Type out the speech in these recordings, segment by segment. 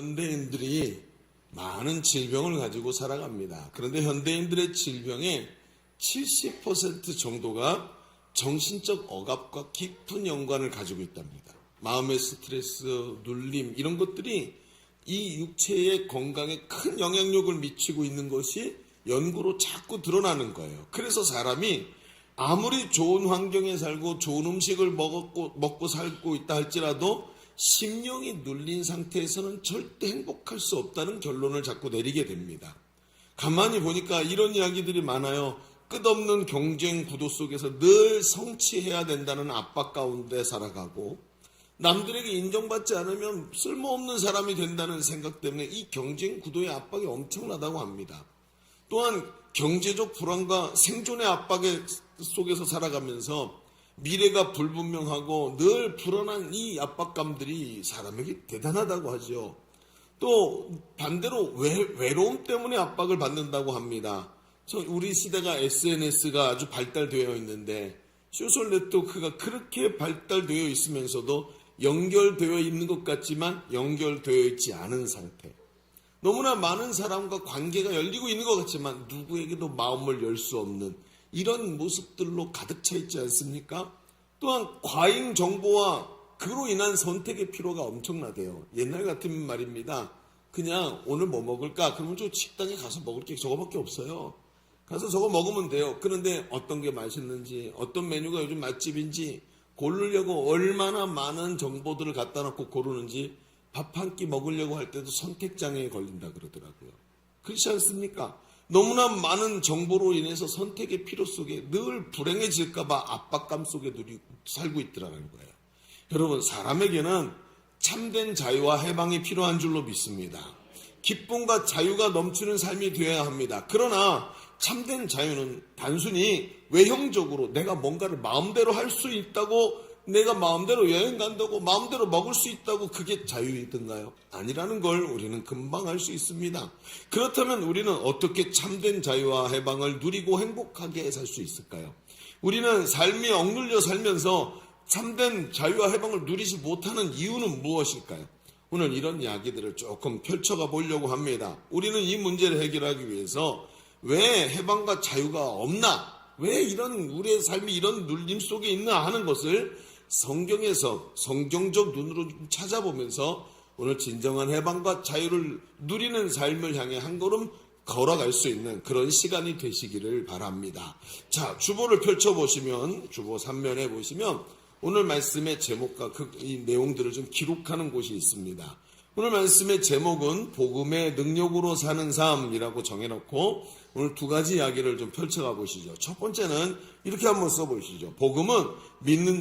현대인들이 많은 질병을 가지고 살아갑니다. 그런데 현대인들의 질병의 70% 정도가 정신적 억압과 깊은 연관을 가지고 있답니다. 마음의 스트레스, 눌림 이런 것들이 이 육체의 건강에 큰 영향력을 미치고 있는 것이 연구로 자꾸 드러나는 거예요. 그래서 사람이 아무리 좋은 환경에 살고 좋은 음식을 먹고 살고 있다 할지라도 심령이 눌린 상태에서는 절대 행복할 수 없다는 결론을 자꾸 내리게 됩니다. 가만히 보니까 이런 이야기들이 많아요. 끝없는 경쟁 구도 속에서 늘 성취해야 된다는 압박 가운데 살아가고, 남들에게 인정받지 않으면 쓸모없는 사람이 된다는 생각 때문에 이 경쟁 구도의 압박이 엄청나다고 합니다. 또한 경제적 불안과 생존의 압박 속에서 살아가면서 미래가 불분명하고 늘 불안한 이 압박감들이 사람에게 대단하다고 하죠. 또 반대로 외로움 때문에 압박을 받는다고 합니다. 우리 시대가 SNS가 아주 발달되어 있는데 소셜 네트워크가 그렇게 발달되어 있으면서도 연결되어 있는 것 같지만 연결되어 있지 않은 상태. 너무나 많은 사람과 관계가 열리고 있는 것 같지만 누구에게도 마음을 열 수 없는 이런 모습들로 가득 차 있지 않습니까? 또한 과잉 정보와 그로 인한 선택의 피로가 엄청나대요. 옛날 같으면 말입니다. 그냥 오늘 뭐 먹을까? 그러면 저 식당에 가서 먹을 게 저거밖에 없어요. 가서 저거 먹으면 돼요. 그런데 어떤 게 맛있는지, 어떤 메뉴가 요즘 맛집인지 고르려고 얼마나 많은 정보들을 갖다 놓고 고르는지 밥 한 끼 먹으려고 할 때도 선택장애에 걸린다 그러더라고요. 그렇지 않습니까? 너무나 많은 정보로 인해서 선택의 피로 속에 늘 불행해질까봐 압박감 속에 살고 있더라는 거예요. 여러분, 사람에게는 참된 자유와 해방이 필요한 줄로 믿습니다. 기쁨과 자유가 넘치는 삶이 되어야 합니다. 그러나 참된 자유는 단순히 외형적으로 내가 뭔가를 마음대로 할 수 있다고, 내가 마음대로 여행 간다고, 마음대로 먹을 수 있다고 그게 자유이든가요? 아니라는 걸 우리는 금방 알 수 있습니다. 그렇다면 우리는 어떻게 참된 자유와 해방을 누리고 행복하게 살 수 있을까요? 우리는 삶이 억눌려 살면서 참된 자유와 해방을 누리지 못하는 이유는 무엇일까요? 오늘 이런 이야기들을 조금 펼쳐가 보려고 합니다. 우리는 이 문제를 해결하기 위해서 왜 해방과 자유가 없나? 왜 이런 우리의 삶이 이런 눌림 속에 있나 하는 것을 성경에서 성경적 눈으로 찾아보면서 오늘 진정한 해방과 자유를 누리는 삶을 향해 한 걸음 걸어갈 수 있는 그런 시간이 되시기를 바랍니다. 자, 주보를 펼쳐보시면, 주보 3면에 보시면 오늘 말씀의 제목과 이 내용들을 좀 기록하는 곳이 있습니다. 오늘 말씀의 제목은 복음의 능력으로 사는 삶이라고 정해놓고 오늘 두 가지 이야기를 좀 펼쳐가 보시죠. 첫 번째는 이렇게 한번 써보시죠. 복음은 믿는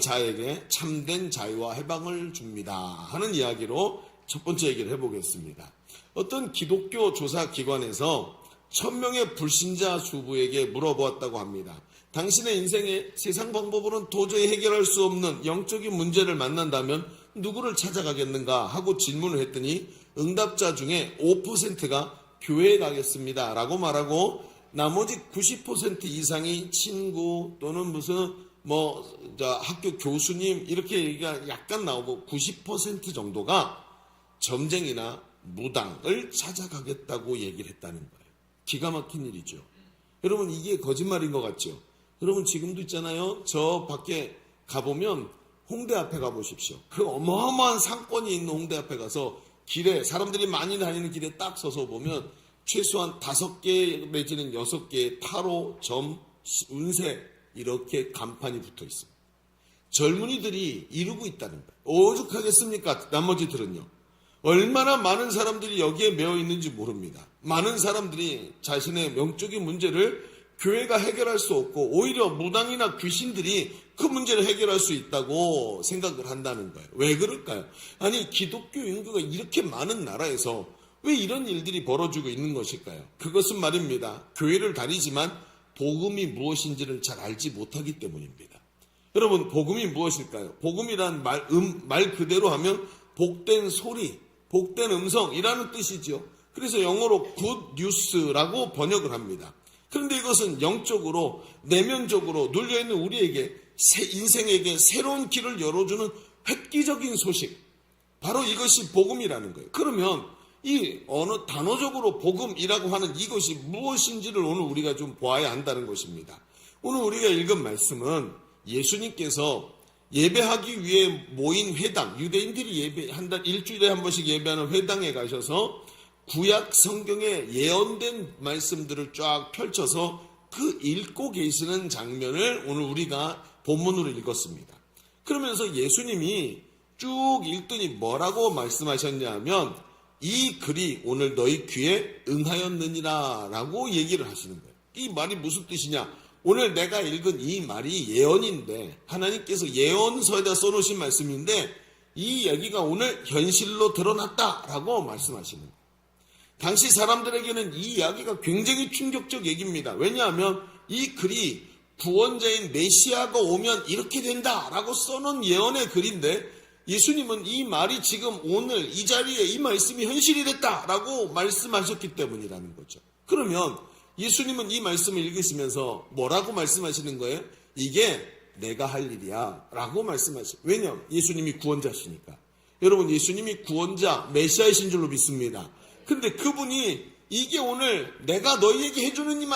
자에게 참된 자유와 해방을 줍니다 하는 이야기로 첫 번째 얘기를 해보겠습니다. 어떤 기독교 조사기관에서 1000명의 불신자 주부에게 물어보았다고 합니다. 당신의 인생의 세상 방법으로는 도저히 해결할 수 없는 영적인 문제를 만난다면 누구를 찾아가겠는가 하고 질문을 했더니 응답자 중에 5%가 교회에 가겠습니다 라고 말하고 나머지 90% 이상이 친구 또는 무슨 학교 교수님 이렇게 얘기가 약간 나오고 90% 정도가 점쟁이나 무당을 찾아가겠다고 얘기를 했다는 거예요. 기가 막힌 일이죠. 여러분, 이게 거짓말인 것 같죠? 여러분, 지금도 있잖아요. 저 밖에 가보면 홍대 앞에 가보십시오. 그 어마어마한 상권이 있는 홍대 앞에 가서 길에 사람들이 많이 다니는 길에 딱 서서 보면 최소한 5개 내지는 6개의 타로, 점, 운세 이렇게 간판이 붙어 있습니다. 젊은이들이 이루고 있다는 거예요. 오죽하겠습니까? 나머지들은요. 얼마나 많은 사람들이 여기에 매여 있는지 모릅니다. 많은 사람들이 자신의 영적인 문제를 교회가 해결할 수 없고 오히려 무당이나 귀신들이 그 문제를 해결할 수 있다고 생각을 한다는 거예요. 왜 그럴까요? 아니, 기독교 인구가 이렇게 많은 나라에서 왜 이런 일들이 벌어지고 있는 것일까요? 그것은 말입니다. 교회를 다니지만 복음이 무엇인지를 잘 알지 못하기 때문입니다. 여러분, 복음이 무엇일까요? 복음이란 말 그대로 하면 복된 소리, 복된 음성이라는 뜻이죠. 그래서 영어로 good news라고 번역을 합니다. 그런데 이것은 영적으로 내면적으로 눌려있는 우리에게 인생에게 새로운 길을 열어주는 획기적인 소식, 바로 이것이 복음이라는 거예요. 그러면 이 어느 단어적으로 복음이라고 하는 이것이 무엇인지를 오늘 우리가 좀 보아야 한다는 것입니다. 오늘 우리가 읽은 말씀은 예수님께서 예배하기 위해 모인 회당, 유대인들이 일주일에 한 번씩 예배하는 회당에 가셔서 구약 성경에 예언된 말씀들을 쫙 펼쳐서 그 읽고 계시는 장면을 오늘 우리가 본문으로 읽었습니다. 그러면서 예수님이 쭉 읽더니 뭐라고 말씀하셨냐 하면 이 글이 오늘 너희 귀에 응하였느니라 라고 얘기를 하시는 거예요. 이 말이 무슨 뜻이냐? 오늘 내가 읽은 이 말이 예언인데 하나님께서 예언서에다 써놓으신 말씀인데 이 얘기가 오늘 현실로 드러났다라고 말씀하시는 거예요. 당시 사람들에게는 이 이야기가 굉장히 충격적 얘기입니다. 왜냐하면 이 글이 구원자인 메시아가 오면 이렇게 된다라고 써놓은 예언의 글인데 예수님은 이 말이 지금 오늘 이 자리에 이 말씀이 현실이 됐다라고 말씀하셨기 때문이라는 거죠. 그러면 예수님은 이 말씀을 읽으시면서 뭐라고 말씀하시는 거예요? 이게 내가 할 일이야 라고 말씀하시죠. 왜냐하면 예수님이 구원자시니까. 여러분, 예수님이 구원자 메시아이신 줄로 믿습니다. 근데 그분이 이게 오늘 내가 너희에게 해주는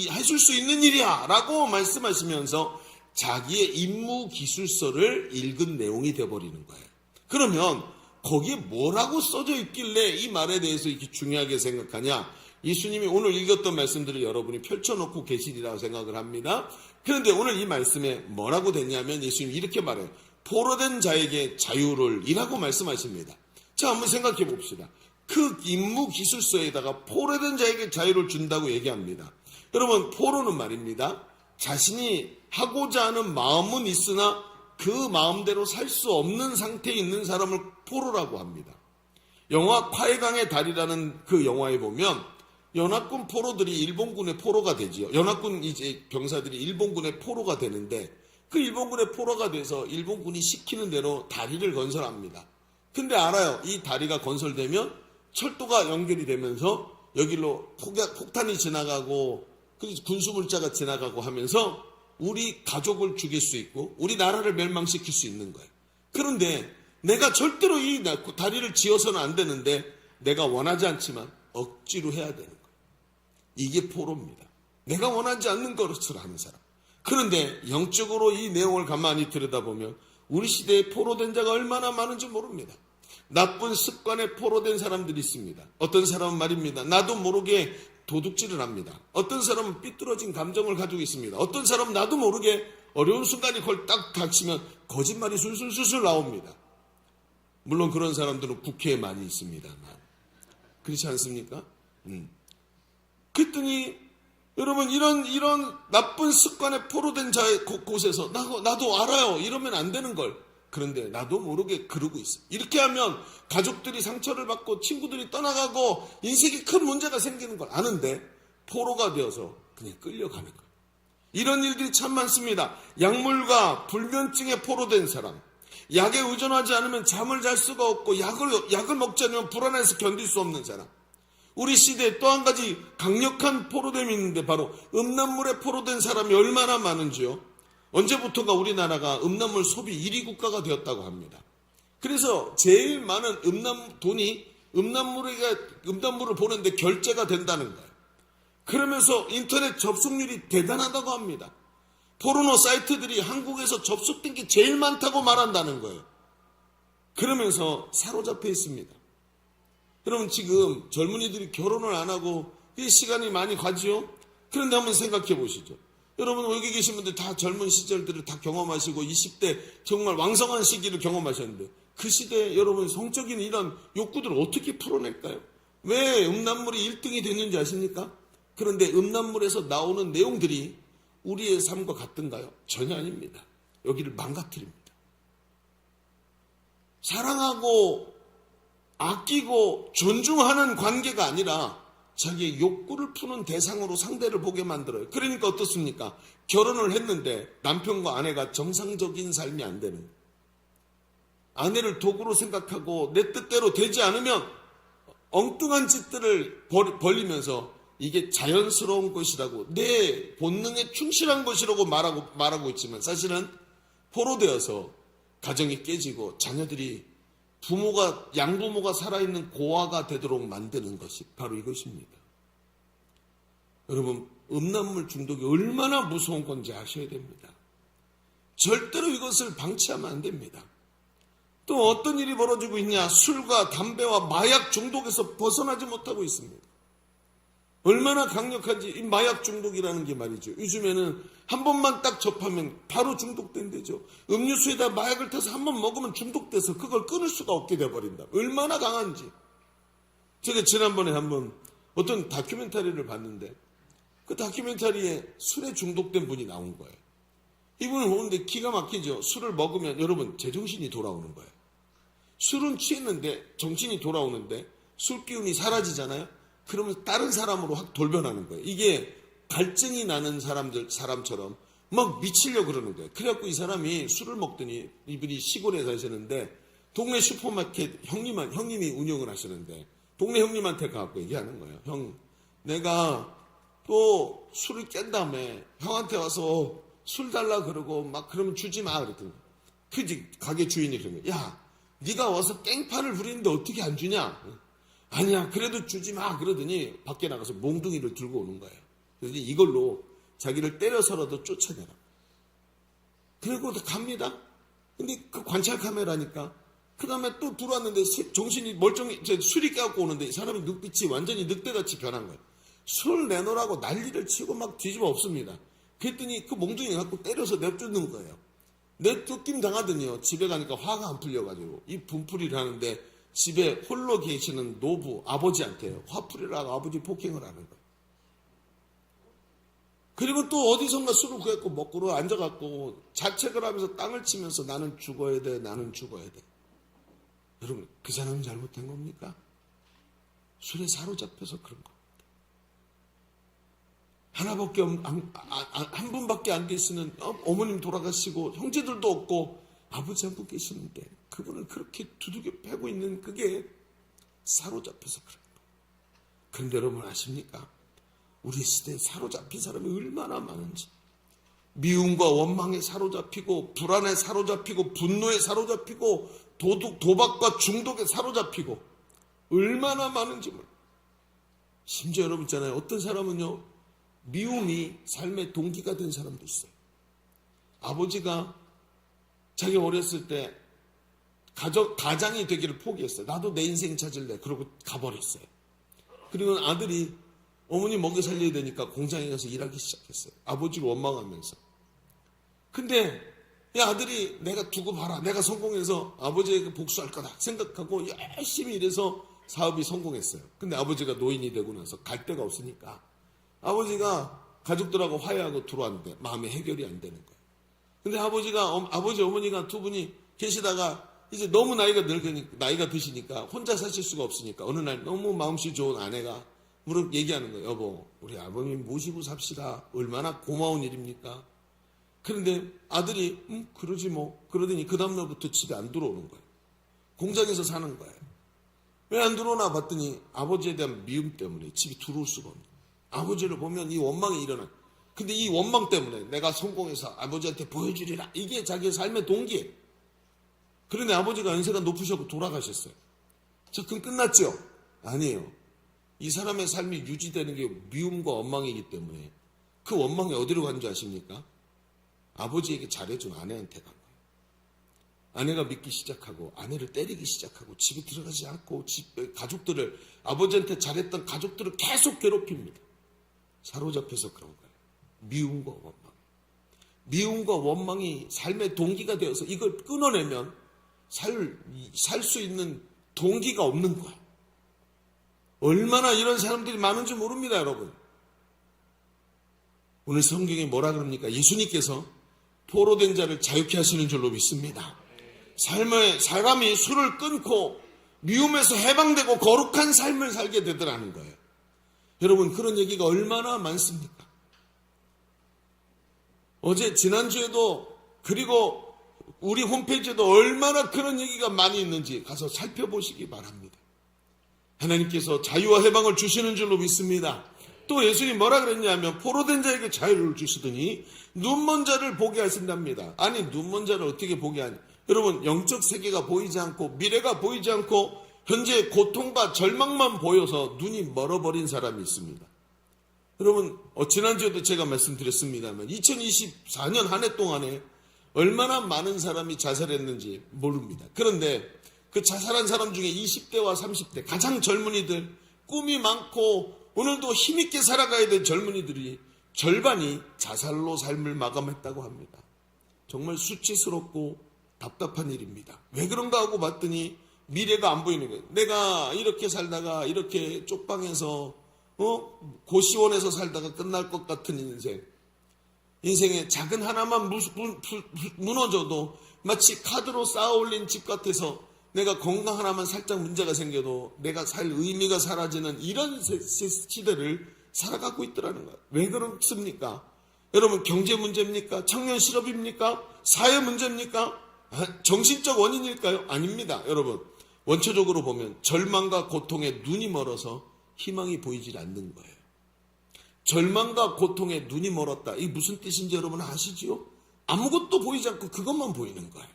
하실 수 있는 일이야 라고 말씀하시면서 자기의 임무 기술서를 읽은 내용이 되어버리는 거예요. 그러면 거기에 뭐라고 써져 있길래 이 말에 대해서 이렇게 중요하게 생각하냐? 예수님이 오늘 읽었던 말씀들을 여러분이 펼쳐놓고 계시리라고 생각을 합니다. 그런데 오늘 이 말씀에 뭐라고 됐냐면 예수님이 이렇게 말해요. 포로된 자에게 자유를 이라고 말씀하십니다. 자, 한번 생각해 봅시다. 그 임무 기술서에다가 포로된 자에게 자유를 준다고 얘기합니다. 여러분, 포로는 말입니다. 자신이 하고자 하는 마음은 있으나 그 마음대로 살 수 없는 상태에 있는 사람을 포로라고 합니다. 영화 화해강의 달이라는 그 영화에 보면 연합군 포로들이 일본군의 포로가 되지요. 연합군 이제 병사들이 일본군의 포로가 되는데 그 일본군의 포로가 돼서 일본군이 시키는 대로 다리를 건설합니다. 근데 알아요. 이 다리가 건설되면 철도가 연결이 되면서 여기로 폭탄이 지나가고 군수물자가 지나가고 하면서 우리 가족을 죽일 수 있고 우리 나라를 멸망시킬 수 있는 거예요. 그런데 내가 절대로 이 다리를 지어서는 안 되는데 내가 원하지 않지만 억지로 해야 되는 거예요. 이게 포로입니다. 내가 원하지 않는 것을 하는 사람. 그런데 영적으로 이 내용을 가만히 들여다보면 우리 시대에 포로된 자가 얼마나 많은지 모릅니다. 나쁜 습관에 포로된 사람들이 있습니다. 어떤 사람은 말입니다. 나도 모르게 도둑질을 합니다. 어떤 사람은 삐뚤어진 감정을 가지고 있습니다. 어떤 사람은 나도 모르게 어려운 순간이 그걸 딱 닥치면 거짓말이 술술술술 나옵니다. 물론 그런 사람들은 국회에 많이 있습니다만. 그렇지 않습니까? 그랬더니 여러분 이런 나쁜 습관에 포로된 자의 곳에서 나도 알아요. 이러면 안 되는 걸. 그런데 나도 모르게 그러고 있어. 이렇게 하면 가족들이 상처를 받고 친구들이 떠나가고 인생에 큰 문제가 생기는 걸 아는데 포로가 되어서 그냥 끌려가는 거예요. 이런 일들이 참 많습니다. 약물과 불면증에 포로된 사람, 약에 의존하지 않으면 잠을 잘 수가 없고 약을 먹지 않으면 불안해서 견딜 수 없는 사람. 우리 시대에 또 한 가지 강력한 포로됨이 있는데 바로 음란물에 포로된 사람이 얼마나 많은지요. 언제부터가 우리나라가 음란물 소비 1위 국가가 되었다고 합니다. 그래서 제일 많은 돈이 음란물을 보는데 결제가 된다는 거예요. 그러면서 인터넷 접속률이 대단하다고 합니다. 포르노 사이트들이 한국에서 접속된 게 제일 많다고 말한다는 거예요. 그러면서 사로잡혀 있습니다. 여러분, 지금 젊은이들이 결혼을 안 하고 시간이 많이 가지요? 그런데 한번 생각해 보시죠. 여러분, 여기 계신 분들 다 젊은 시절들을 다 경험하시고 20대 정말 왕성한 시기를 경험하셨는데 그 시대에 여러분 성적인 이런 욕구들을 어떻게 풀어낼까요? 왜 음란물이 1등이 됐는지 아십니까? 그런데 음란물에서 나오는 내용들이 우리의 삶과 같은가요? 전혀 아닙니다. 여기를 망가뜨립니다. 사랑하고 아끼고 존중하는 관계가 아니라 자기의 욕구를 푸는 대상으로 상대를 보게 만들어요. 그러니까 어떻습니까? 결혼을 했는데 남편과 아내가 정상적인 삶이 안 되는, 아내를 도구로 생각하고 내 뜻대로 되지 않으면 엉뚱한 짓들을 벌리면서 이게 자연스러운 것이라고, 내 본능에 충실한 것이라고 말하고 있지만 사실은 포로되어서 가정이 깨지고 자녀들이 양부모가 살아있는 고아가 되도록 만드는 것이 바로 이것입니다. 여러분, 음란물 중독이 얼마나 무서운 건지 아셔야 됩니다. 절대로 이것을 방치하면 안 됩니다. 또 어떤 일이 벌어지고 있냐? 술과 담배와 마약 중독에서 벗어나지 못하고 있습니다. 얼마나 강력한지 이 마약 중독이라는 게 말이죠. 요즘에는 한 번만 딱 접하면 바로 중독된대죠. 음료수에다 마약을 타서 한 번 먹으면 중독돼서 그걸 끊을 수가 없게 돼버린다. 얼마나 강한지. 제가 지난번에 한번 어떤 다큐멘터리를 봤는데 그 다큐멘터리에 술에 중독된 분이 나온 거예요. 이분은 보는데 기가 막히죠. 술을 먹으면 여러분 제정신이 돌아오는 거예요. 술은 취했는데 정신이 돌아오는데 술 기운이 사라지잖아요. 그러면 다른 사람으로 확 돌변하는 거예요. 이게 갈증이 나는 사람처럼 막 미치려고 그러는 거예요. 그래갖고 이 사람이 술을 먹더니 이분이 시골에 사시는데 동네 슈퍼마켓 형님이 운영을 하시는데 동네 형님한테 가갖고 얘기하는 거예요. 형, 내가 또 술을 깬 다음에 형한테 와서 술 달라 그러고 막 그러면 주지 마 그랬더니 그 가게 주인이 그런 거예요. 야, 네가 와서 깽판을 부리는데 어떻게 안 주냐? 아니야, 그래도 주지 마 그러더니 밖에 나가서 몽둥이를 들고 오는 거예요. 그래서 이걸로 자기를 때려서라도 쫓아내라. 그리고 갑니다. 근데 그 관찰 카메라니까 그 다음에 또 들어왔는데 정신이 멀쩡히 술이 깨갖고 오는데 이 사람이 눈빛이 완전히 늑대같이 변한 거예요. 술 내놓으라고 난리를 치고 막 뒤집어 엎습니다. 그랬더니 그 몽둥이 갖고 때려서 내쫓는 거예요. 내쫓김 당하더니요. 집에 가니까 화가 안 풀려가지고 이 분풀이를 하는데 집에 홀로 계시는 노부 아버지한테요. 화풀이를 하고 아버지 폭행을 하는 거예요. 그리고 또 어디선가 술을 구했고 먹고로 앉아갖고 자책을 하면서 땅을 치면서 나는 죽어야 돼, 나는 죽어야 돼. 여러분, 그 사람이 잘못된 겁니까? 술에 사로잡혀서 그런 겁니다. 한 분밖에 안 계시는 어머님 돌아가시고 형제들도 없고 아버지 한 분 계시는데 그분을 그렇게 두들겨 패고 있는 그게 사로잡혀서 그런 거예요. 그런데 여러분 아십니까? 우리 시대에 사로잡힌 사람이 얼마나 많은지. 미움과 원망에 사로잡히고 불안에 사로잡히고 분노에 사로잡히고 도박과 중독에 사로잡히고 얼마나 많은지 몰라요. 심지어 여러분 있잖아요. 어떤 사람은요. 미움이 삶의 동기가 된 사람도 있어요. 아버지가 자기 어렸을 때 가장이 되기를 포기했어요. 나도 내 인생 찾을래. 그러고 가버렸어요. 그리고 아들이 어머니 먹여 살려야 되니까 공장에 가서 일하기 시작했어요. 아버지를 원망하면서. 근데 이 아들이 내가 두고 봐라. 내가 성공해서 아버지에게 복수할 거다 생각하고 열심히 일해서 사업이 성공했어요. 근데 아버지가 노인이 되고 나서 갈 데가 없으니까 아버지가 가족들하고 화해하고 들어왔는데 마음이 해결이 안 되는 거예요. 근데 아버지 어머니가 두 분이 계시다가 이제 너무 나이가 드시니까 혼자 사실 수가 없으니까 어느 날 너무 마음씨 좋은 아내가 얘기하는 거예요. 여보, 우리 아버님 모시고 삽시다. 얼마나 고마운 일입니까? 그런데 아들이 그러지 뭐. 그러더니 그 다음날부터 집에 안 들어오는 거예요. 공장에서 사는 거예요. 왜 안 들어오나 봤더니 아버지에 대한 미움 때문에 집에 들어올 수가 없는 거예요. 아버지를 보면 이 원망이 일어나요. 근데 이 원망 때문에 내가 성공해서 아버지한테 보여주리라. 이게 자기의 삶의 동기예요. 그런데 아버지가 연세가 높으셨고 돌아가셨어요. 자, 그럼 끝났죠? 아니에요. 이 사람의 삶이 유지되는 게 미움과 원망이기 때문에 그 원망이 어디로 가는 줄 아십니까? 아버지에게 잘해준 아내한테 간 거예요. 아내가 믿기 시작하고 아내를 때리기 시작하고 집에 들어가지 않고 가족들을 아버지한테 잘했던 가족들을 계속 괴롭힙니다. 사로잡혀서 그런 거예요. 미움과 원망. 미움과 원망이 삶의 동기가 되어서 이걸 끊어내면 살 수 있는 동기가 없는 거예요. 얼마나 이런 사람들이 많은지 모릅니다, 여러분. 오늘 성경에 뭐라 그럽니까? 예수님께서 포로된 자를 자유케 하시는 줄로 믿습니다. 사람이 술을 끊고 미움에서 해방되고 거룩한 삶을 살게 되더라는 거예요. 여러분, 그런 얘기가 얼마나 많습니까? 지난주에도 그리고 우리 홈페이지에도 얼마나 그런 얘기가 많이 있는지 가서 살펴보시기 바랍니다. 하나님께서 자유와 해방을 주시는 줄로 믿습니다. 또 예수님이 뭐라 그랬냐면 포로된 자에게 자유를 주시더니 눈먼 자를 보게 하신답니다. 아니, 눈먼 자를 어떻게 보게 하냐? 여러분, 영적 세계가 보이지 않고 미래가 보이지 않고 현재 고통과 절망만 보여서 눈이 멀어버린 사람이 있습니다. 여러분, 지난주에도 제가 말씀드렸습니다만 2024년 한 해 동안에 얼마나 많은 사람이 자살했는지 모릅니다. 그런데 그 자살한 사람 중에 20대와 30대 가장 젊은이들, 꿈이 많고 오늘도 힘있게 살아가야 될 젊은이들이 절반이 자살로 삶을 마감했다고 합니다. 정말 수치스럽고 답답한 일입니다. 왜 그런가 하고 봤더니 미래가 안 보이는 거예요. 내가 이렇게 살다가 이렇게 쪽방에서 고시원에서 살다가 끝날 것 같은 인생에 작은 하나만 무너져도 마치 카드로 쌓아 올린 집 같아서 내가 건강 하나만 살짝 문제가 생겨도 내가 살 의미가 사라지는 이런 시대를 살아가고 있더라는 거예요. 왜 그렇습니까? 여러분, 경제 문제입니까? 청년 실업입니까? 사회 문제입니까? 정신적 원인일까요? 아닙니다. 여러분, 원초적으로 보면 절망과 고통에 눈이 멀어서 희망이 보이질 않는 거예요. 절망과 고통에 눈이 멀었다. 이게 무슨 뜻인지 여러분 아시지요? 아무것도 보이지 않고 그것만 보이는 거예요.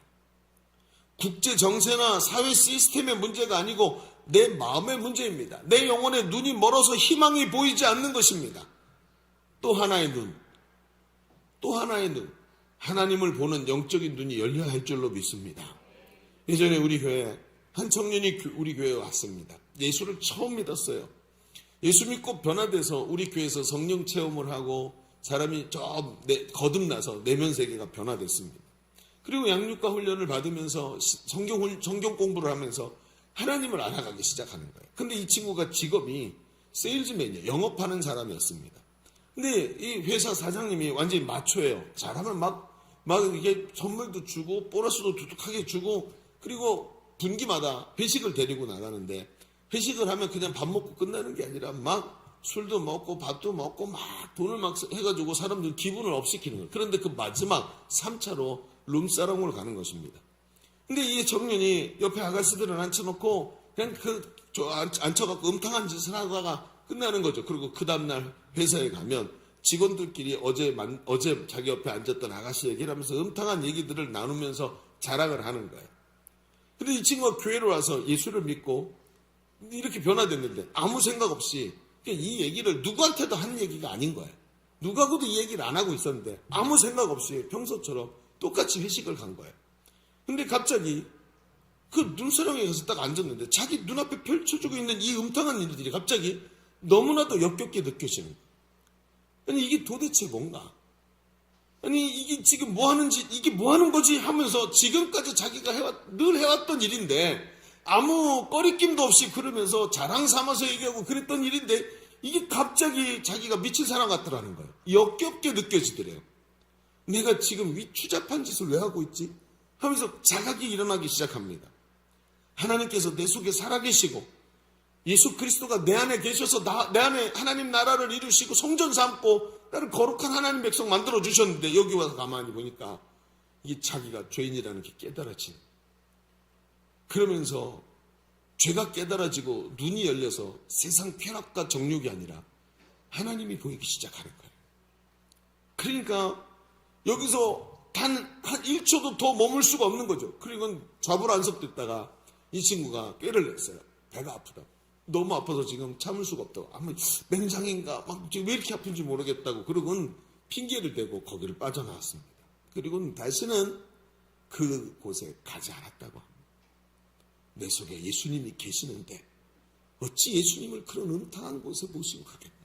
국제 정세나 사회 시스템의 문제가 아니고 내 마음의 문제입니다. 내 영혼에 눈이 멀어서 희망이 보이지 않는 것입니다. 또 하나의 눈. 하나님을 보는 영적인 눈이 열려야 할 줄로 믿습니다. 예전에 우리 교회 한 청년이 우리 교회에 왔습니다. 예수를 처음 믿었어요. 예수 믿고 변화돼서 우리 교회에서 성령 체험을 하고 사람이 거듭나서 내면 세계가 변화됐습니다. 그리고 양육과 훈련을 받으면서 성경 공부를 하면서 하나님을 알아가기 시작하는 거예요. 근데 이 친구가 직업이 세일즈맨이에요. 영업하는 사람이었습니다. 근데 이 회사 사장님이 완전히 마초예요. 잘하면 막 이게 선물도 주고 보너스도 두둑하게 주고, 그리고 분기마다 회식을 데리고 나가는데 회식을 하면 그냥 밥 먹고 끝나는 게 아니라 막 술도 먹고 밥도 먹고 막 돈을 막 해가지고 사람들 기분을 업시키는 거예요. 그런데 그 마지막 3차로 룸사롱을 가는 것입니다. 근데 이 청년이 옆에 아가씨들을 앉혀놓고 그냥 앉혀갖고 음탕한 짓을 하다가 끝나는 거죠. 그리고 그 다음날 회사에 가면 직원들끼리 어제 자기 옆에 앉았던 아가씨 얘기를 하면서 음탕한 얘기들을 나누면서 자랑을 하는 거예요. 근데 이 친구가 교회로 와서 예수를 믿고 이렇게 변화됐는데 아무 생각 없이 이 얘기를 누구한테도 한 얘기가 아닌 거예요. 누구하고도 이 얘기를 안 하고 있었는데 아무 생각 없이 평소처럼 똑같이 회식을 간 거예요. 근데 갑자기 그 눈사랑에 가서 딱 앉았는데 자기 눈앞에 펼쳐지고 있는 이 음탕한 일들이 갑자기 너무나도 역겹게 느껴지는 거예요. 아니 이게 도대체 뭔가? 아니 이게 지금 뭐 하는지, 이게 뭐 하는 거지 하면서 지금까지 자기가 늘 해왔던 일인데 아무 꺼리낌도 없이 그러면서 자랑 삼아서 얘기하고 그랬던 일인데 이게 갑자기 자기가 미친 사람 같더라는 거예요. 역겹게 느껴지더래요. 내가 지금 이 추잡한 짓을 왜 하고 있지? 하면서 자각이 일어나기 시작합니다. 하나님께서 내 속에 살아계시고 예수 그리스도가 내 안에 계셔서 내 안에 하나님 나라를 이루시고 성전 삼고 나를 거룩한 하나님 백성 만들어 주셨는데 여기 와서 가만히 보니까 이게 자기가 죄인이라는 게 깨달아지는, 그러면서 죄가 깨달아지고 눈이 열려서 세상 쾌락과 정욕이 아니라 하나님이 보이기 시작하는 거예요. 그러니까 여기서 단 한 1초도 더 머물 수가 없는 거죠. 그리고 좌불안석됐다가 이 친구가 꾀를 냈어요. 배가 아프다. 너무 아파서 지금 참을 수가 없다고. 아마 맹장인가 막 지금 왜 이렇게 아픈지 모르겠다고. 그러고는 핑계를 대고 거기를 빠져나왔습니다. 그리고는 다시는 그곳에 가지 않았다고 합니다. 내 속에 예수님이 계시는데 어찌 예수님을 그런 음탕한 곳에 모시고 가겠냐고.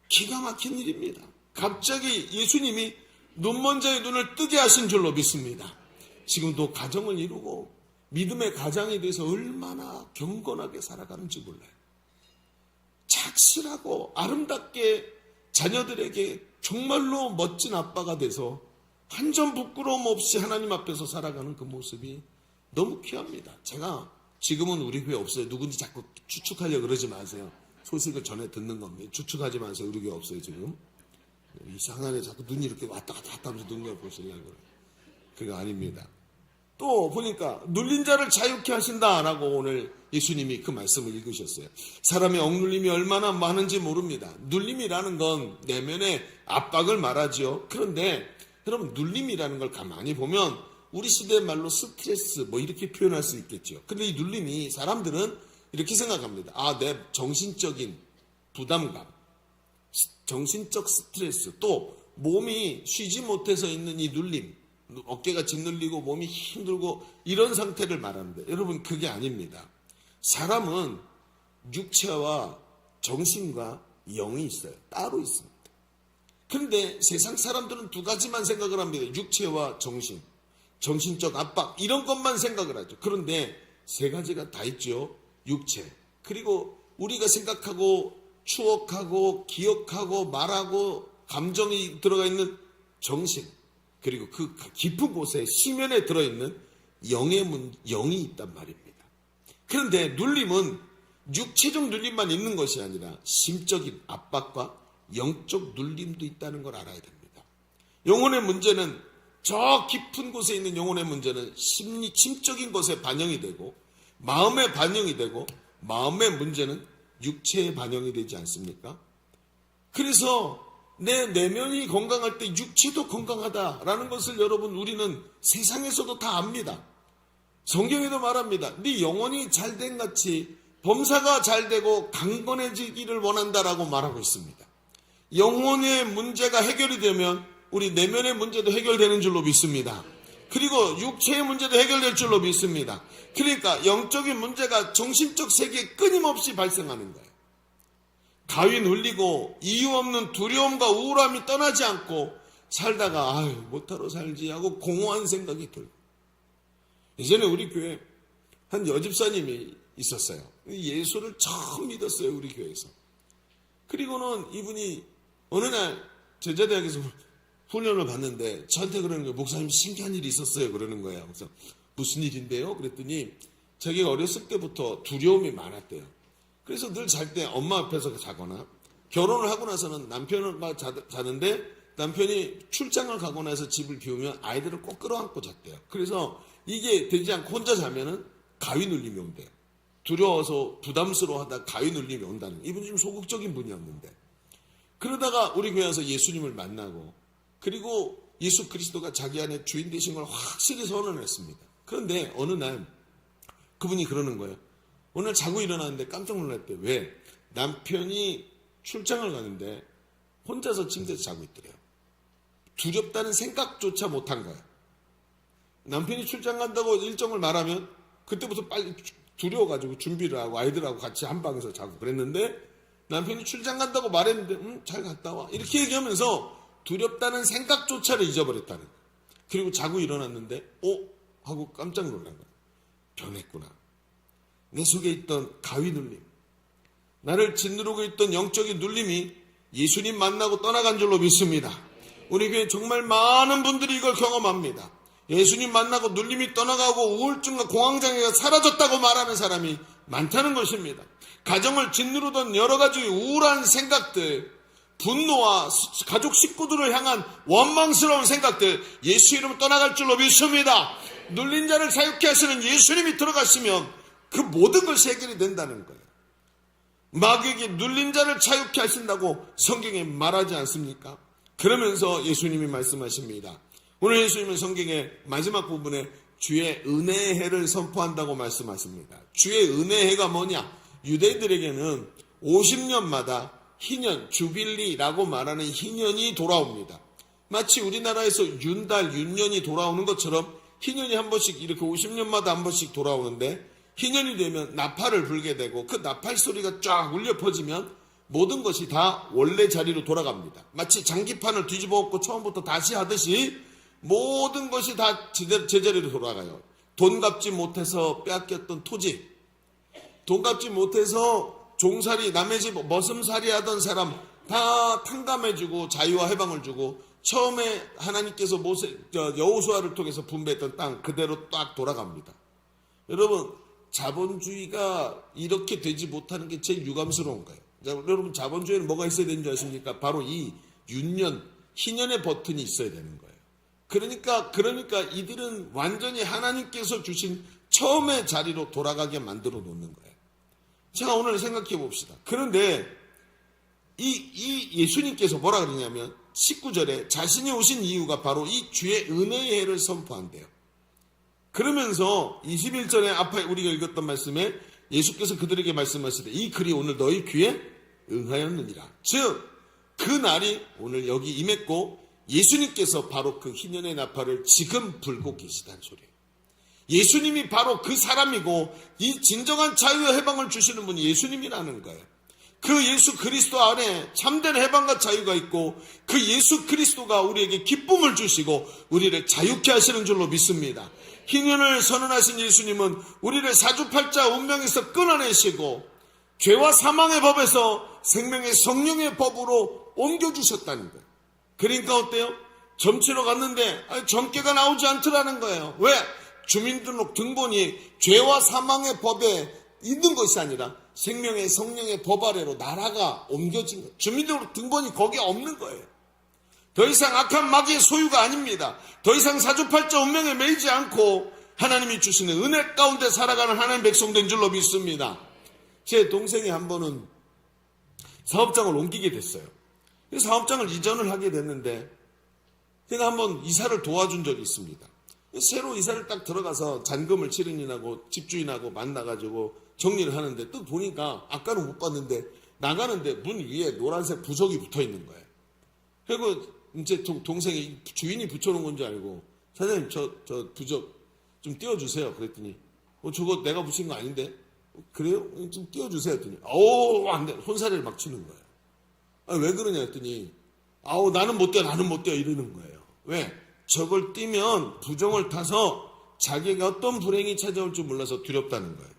기가 막힌 일입니다. 갑자기 예수님이 눈먼 자의 눈을 뜨게 하신 줄로 믿습니다. 지금도 가정을 이루고 믿음의 가장이 돼서 얼마나 경건하게 살아가는지 몰라요. 착실하고 아름답게 자녀들에게 정말로 멋진 아빠가 돼서 한 점 부끄러움 없이 하나님 앞에서 살아가는 그 모습이 너무 귀합니다. 제가 지금은 우리 교회 없어요. 누군지 자꾸 추측하려고 그러지 마세요. 소식을 전해 듣는 겁니다. 추측하지 마세요. 우리 교회 없어요 지금. 이상하네. 자꾸 눈이 이렇게 왔다 갔다 하면서 눈을 보시려고. 그거 아닙니다. 또 보니까 눌린 자를 자유케 하신다라고 오늘 예수님이 그 말씀을 읽으셨어요. 사람의 억눌림이 얼마나 많은지 모릅니다. 눌림이라는 건 내면의 압박을 말하지요. 그런데 여러분 눌림이라는 걸 가만히 보면 우리 시대의 말로 스트레스 뭐 이렇게 표현할 수 있겠죠. 근데 이 눌림이 사람들은 이렇게 생각합니다. 아, 내 정신적인 부담감, 정신적 스트레스, 또 몸이 쉬지 못해서 있는 이 눌림, 어깨가 짓눌리고 몸이 힘들고 이런 상태를 말하는데, 여러분 그게 아닙니다. 사람은 육체와 정신과 영이 있어요. 따로 있습니다. 그런데 세상 사람들은 두 가지만 생각을 합니다. 육체와 정신, 정신적 압박 이런 것만 생각을 하죠. 그런데 세 가지가 다 있죠. 육체, 그리고 우리가 생각하고 추억하고 기억하고 말하고 감정이 들어가 있는 정신, 그리고 그 깊은 곳에 심연에 들어있는 영이 있단 말입니다. 그런데 눌림은 육체적 눌림만 있는 것이 아니라 심적인 압박과 영적 눌림도 있다는 걸 알아야 됩니다. 영혼의 문제는, 저 깊은 곳에 있는 영혼의 문제는 심적인 것에 반영이 되고, 마음에 반영이 되고, 마음의 문제는 육체에 반영이 되지 않습니까? 그래서 내 내면이 건강할 때 육체도 건강하다라는 것을 여러분, 우리는 세상에서도 다 압니다. 성경에도 말합니다. 네 영혼이 잘된 같이 범사가 잘되고 강건해지기를 원한다라고 말하고 있습니다. 영혼의 문제가 해결이 되면 우리 내면의 문제도 해결되는 줄로 믿습니다. 그리고 육체의 문제도 해결될 줄로 믿습니다. 그러니까 영적인 문제가 정신적 세계에 끊임없이 발생하는 거예요. 가위 눌리고 이유 없는 두려움과 우울함이 떠나지 않고 살다가 아유 못하러 살지 하고 공허한 생각이 들고. 예전에 우리 교회 한 여집사님이 있었어요. 예수를 처음 믿었어요, 우리 교회에서. 그리고는 이분이 어느 날 제자대학에서 훈련을 받는데 저한테 그러는 거예요. 목사님, 신기한 일이 있었어요, 그러는 거예요. 그래서 무슨 일인데요? 그랬더니 자기가 어렸을 때부터 두려움이 많았대요. 그래서 늘 잘 때 엄마 앞에서 자거나, 결혼을 하고 나서는 남편을 자는데 남편이 출장을 가고 나서 집을 비우면 아이들을 꼭 끌어안고 잤대요. 그래서 이게 되지 않고 혼자 자면은 가위 눌림이 온대요. 두려워서 부담스러워하다 가위 눌림이 온다는, 이분이 좀 소극적인 분이었는데, 그러다가 우리 교회 와서 예수님을 만나고, 그리고 예수 그리스도가 자기 안에 주인 되신 걸 확실히 선언했습니다. 그런데 어느 날 그분이 그러는 거예요. 오늘 자고 일어났는데 깜짝 놀랐대요. 왜? 남편이 출장을 가는데 혼자서 침대에서 자고 있더래요. 두렵다는 생각조차 못한 거예요. 남편이 출장 간다고 일정을 말하면 그때부터 빨리 두려워가지고 준비를 하고 아이들하고 같이 한 방에서 자고 그랬는데, 남편이 출장 간다고 말했는데 잘 갔다 와 이렇게 얘기하면서 두렵다는 생각조차를 잊어버렸다는 거예요. 그리고 자고 일어났는데 하고 깜짝 놀란 거예요. 변했구나. 내 속에 있던 가위 눌림, 나를 짓누르고 있던 영적인 눌림이 예수님 만나고 떠나간 줄로 믿습니다. 우리 교회 정말 많은 분들이 이걸 경험합니다. 예수님 만나고 눌림이 떠나가고 우울증과 공황장애가 사라졌다고 말하는 사람이 많다는 것입니다. 가정을 짓누르던 여러 가지 우울한 생각들, 분노와 가족 식구들을 향한 원망스러운 생각들, 예수 이름으로 떠나갈 줄로 믿습니다. 눌린 자를 자유케 하시는 예수님이 들어가시면 그 모든 것이 해결이 된다는 거예요. 마귀에게 눌린 자를 자유케 하신다고 성경에 말하지 않습니까? 그러면서 예수님이 말씀하십니다. 오늘 예수님은 성경의 마지막 부분에 주의 은혜의 해를 선포한다고 말씀하십니다. 주의 은혜의 해가 뭐냐? 유대인들에게는 50년마다 희년, 주빌리라고 말하는 희년이 돌아옵니다. 마치 우리나라에서 윤달, 윤년이 돌아오는 것처럼 희년이 한 번씩 이렇게 50년마다 한 번씩 돌아오는데, 희년이 되면 나팔을 불게 되고 그 나팔 소리가 쫙 울려 퍼지면 모든 것이 다 원래 자리로 돌아갑니다. 마치 장기판을 뒤집어 엎고 처음부터 다시 하듯이 모든 것이 다 제자리로 돌아가요. 돈 갚지 못해서 빼앗겼던 토지, 돈 갚지 못해서 종살이, 남의 집 머슴살이 하던 사람 다 탕감해주고 자유와 해방을 주고, 처음에 하나님께서 여호수아를 통해서 분배했던 땅 그대로 딱 돌아갑니다. 여러분, 자본주의가 이렇게 되지 못하는 게 제일 유감스러운 거예요. 여러분, 자본주의는 뭐가 있어야 되는 줄 아십니까? 바로 이 윤년, 희년의 버튼이 있어야 되는 거예요. 그러니까 이들은 완전히 하나님께서 주신 처음의 자리로 돌아가게 만들어 놓는 거예요. 제가 오늘 생각해 봅시다. 그런데 이 예수님께서 뭐라 그러냐면 19절에 자신이 오신 이유가 바로 이 주의 은혜의 해를 선포한대요. 그러면서 21절에 앞에 우리가 읽었던 말씀에 예수께서 그들에게 말씀하시되 이 글이 오늘 너희 귀에 응하였느니라. 즉 그 날이 오늘 여기 임했고 예수님께서 바로 그 희년의 나팔을 지금 불고 계시다는 소리예요. 예수님이 바로 그 사람이고 이 진정한 자유와 해방을 주시는 분이 예수님이라는 거예요. 그 예수 그리스도 안에 참된 해방과 자유가 있고 그 예수 그리스도가 우리에게 기쁨을 주시고 우리를 자유케 하시는 줄로 믿습니다. 희년을 선언하신 예수님은 우리를 사주팔자 운명에서 끊어내시고 죄와 사망의 법에서 생명의 성령의 법으로 옮겨주셨다는 거예요. 그러니까 어때요? 점치러 갔는데 점괘가 나오지 않더라는 거예요. 왜? 주민등록 등본이 죄와 사망의 법에 있는 것이 아니라 생명의 성령의 법 아래로 나라가 옮겨진 거예요. 주민등록 등본이 거기에 없는 거예요. 더 이상 악한 마귀의 소유가 아닙니다. 더 이상 사주팔자 운명에 매이지 않고 하나님이 주시는 은혜 가운데 살아가는 하나님 백성 된 줄로 믿습니다. 제 동생이 한 번은 사업장을 옮기게 됐어요. 사업장을 이전을 하게 됐는데 제가 한번 이사를 도와준 적이 있습니다. 새로 이사를 딱 들어가서 잔금을 치른인하고 집주인하고 만나가지고 정리를 하는데 또 보니까 아까는 못 봤는데 나가는데 문 위에 노란색 부적이 붙어 있는 거예요. 그리고 이제 동생이 주인이 붙여놓은 건 줄 알고 사장님 저 부적 좀 띄워주세요. 그랬더니 저거 내가 붙인 거 아닌데 그래요? 좀 띄워주세요. 했더니 안 돼. 혼사리를 막 치는 거예요. 왜 그러냐 했더니 나는 못 떼요. 나는 못 떼요. 이러는 거예요. 왜? 저걸 띄면 부정을 타서 자기가 어떤 불행이 찾아올 줄 몰라서 두렵다는 거예요.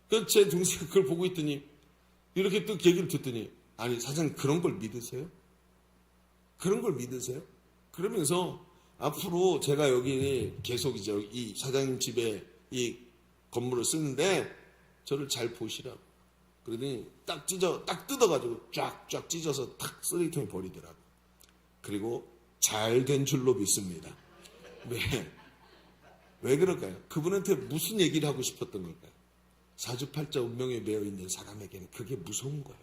그래서 제 동생이 그걸 보고 있더니 이렇게 또 얘기를 듣더니 아니 사장님 그런 걸 믿으세요? 그런 걸 믿으세요? 그러면서 앞으로 제가 여기 계속 이제 이 사장님 집에 이 건물을 쓰는데 저를 잘 보시라고. 그러더니 딱 뜯어가지고 쫙 찢어서 탁 쓰레기통에 버리더라고. 그리고 잘 된 줄로 믿습니다. 왜 그럴까요? 그분한테 무슨 얘기를 하고 싶었던 걸까요? 사주팔자 운명에 매여 있는 사람에게는 그게 무서운 거예요.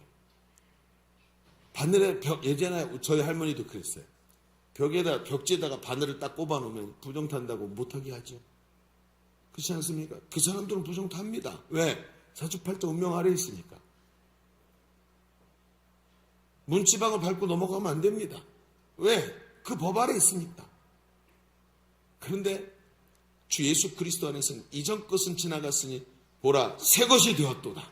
바늘에 예전에 저희 할머니도 그랬어요. 벽지에다가 바늘을 딱 꼽아놓으면 부정 탄다고 못하게 하죠. 그렇지 않습니까? 그 사람들은 부정 탑니다. 왜? 사주팔자 운명 아래에 있으니까. 문지방을 밟고 넘어가면 안 됩니다. 왜? 그 법 아래에 있으니까. 그런데 주 예수 그리스도 안에서는 이전 것은 지나갔으니 보라 새 것이 되었도다.